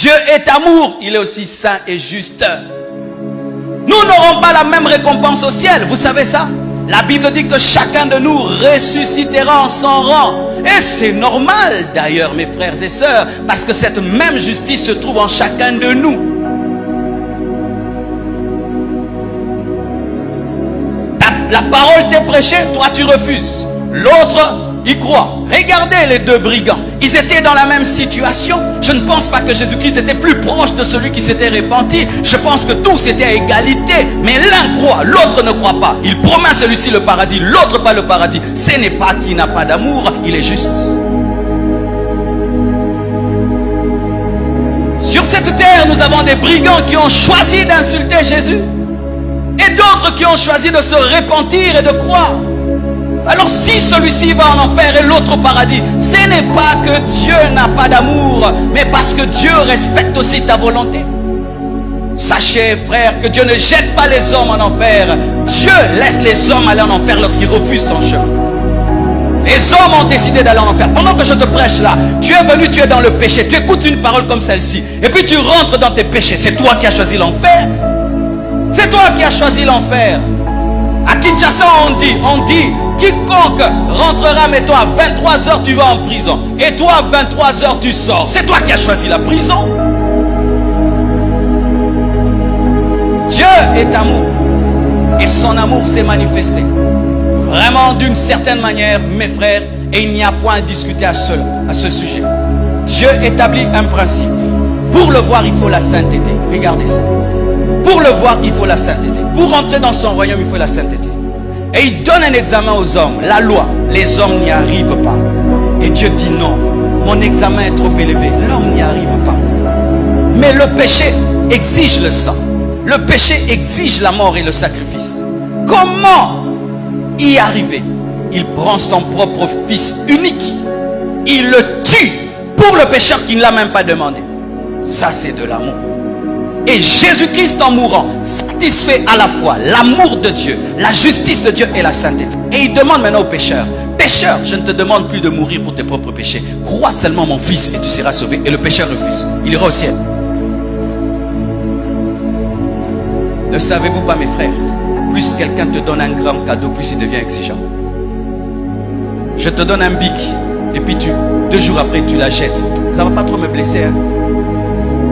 Dieu est amour, il est aussi saint et juste. Nous n'aurons pas la même récompense au ciel, vous savez ça? La Bible dit que chacun de nous ressuscitera en son rang. Et c'est normal d'ailleurs, mes frères et sœurs, parce que cette même justice se trouve en chacun de nous. La parole t'est prêchée, toi tu refuses. L'autre, il croit. Regardez les deux brigands. Ils étaient dans la même situation. Je ne pense pas que Jésus-Christ était plus proche de celui qui s'était repenti. Je pense que tous étaient à égalité. Mais l'un croit, l'autre ne croit pas. Il promet à celui-ci le paradis, l'autre pas le paradis. Ce n'est pas qu'il n'a pas d'amour, il est juste. Sur cette terre, nous avons des brigands qui ont choisi d'insulter Jésus. Et d'autres qui ont choisi de se repentir et de croire. Alors si celui-ci va en enfer et l'autre au paradis, ce n'est pas que Dieu n'a pas d'amour, mais parce que Dieu respecte aussi ta volonté. Sachez, frères, que Dieu ne jette pas les hommes en enfer. Dieu laisse les hommes aller en enfer lorsqu'ils refusent son chemin. Les hommes ont décidé d'aller en enfer. Pendant que je te prêche là, tu es venu, tu es dans le péché, tu écoutes une parole comme celle-ci, et puis tu rentres dans tes péchés. C'est toi qui as choisi l'enfer. C'est toi qui as choisi l'enfer. À Kinshasa, on dit, quiconque rentrera, mettons, à 23h, tu vas en prison. Et toi, à 23h, tu sors. C'est toi qui as choisi la prison. Dieu est amour. Et son amour s'est manifesté. Vraiment, d'une certaine manière, mes frères, et il n'y a point à discuter à ce sujet. Dieu établit un principe. Pour le voir, il faut la sainteté. Regardez ça. Pour le voir, il faut la sainteté. Pour entrer dans son royaume, il faut la sainteté. Et il donne un examen aux hommes. La loi, les hommes n'y arrivent pas. Et Dieu dit non, mon examen est trop élevé. L'homme n'y arrive pas. Mais le péché exige le sang. Le péché exige la mort et le sacrifice. Comment y arriver? Il prend son propre fils unique. Il le tue pour le pécheur qui ne l'a même pas demandé. Ça, c'est de l'amour. Et Jésus-Christ en mourant satisfait à la fois l'amour de Dieu, la justice de Dieu et la sainteté. Et il demande maintenant aux pécheurs: pécheur, je ne te demande plus de mourir pour tes propres péchés. Crois seulement mon fils et tu seras sauvé. Et le pécheur refuse. Il ira au ciel. Ne savez-vous pas, mes frères, plus quelqu'un te donne un grand cadeau, plus il devient exigeant. Je te donne un bic et puis 2 jours après tu la jettes. Ça ne va pas trop me blesser, hein?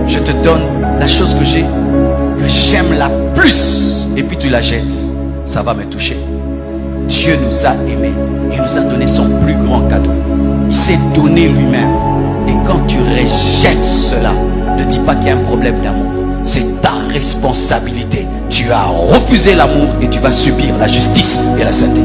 Je te donne la chose que j'ai, que j'aime la plus, et puis tu la jettes, ça va me toucher. Dieu nous a aimés et nous a donné son plus grand cadeau. Il s'est donné lui-même. Et quand tu rejettes cela, ne dis pas qu'il y a un problème d'amour. C'est ta responsabilité. Tu as refusé l'amour et tu vas subir la justice et la sainteté.